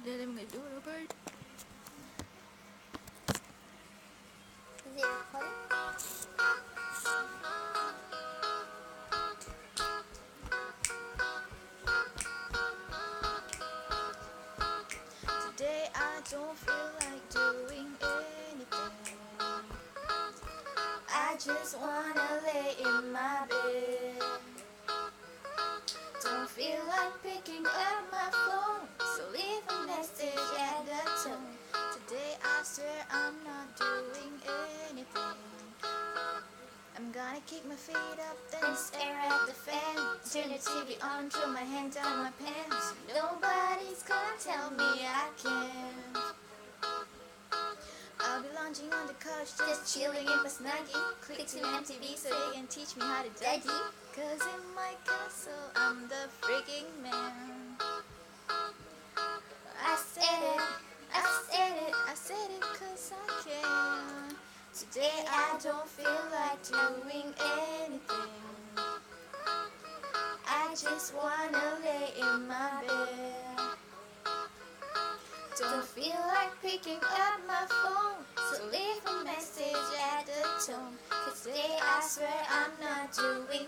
Then I'm gonna do it over. Is it recording? Today I don't feel like doing anything. I just wanna lay in my bed. Don't feel like picking up my phone, so leave a message at the tone. Today I swear I'm not doing anything. I'm gonna kick my feet up, then stare at the fan. Turn the TV on, throw my hand down my pants. Nobody's gonna tell me I can't. I'll be lounging on the couch, just chilling in my snuggie. Click to MTV so they can teach me how to Dougie. Cause in my castle I'm the freaking man. I said it, I said it, I said it cause I can. Today I don't feel like doing anything. I just wanna lay in my bed. Don't feel like picking up my phone, so leave a message at the tone. Cause today I swear I'm not doing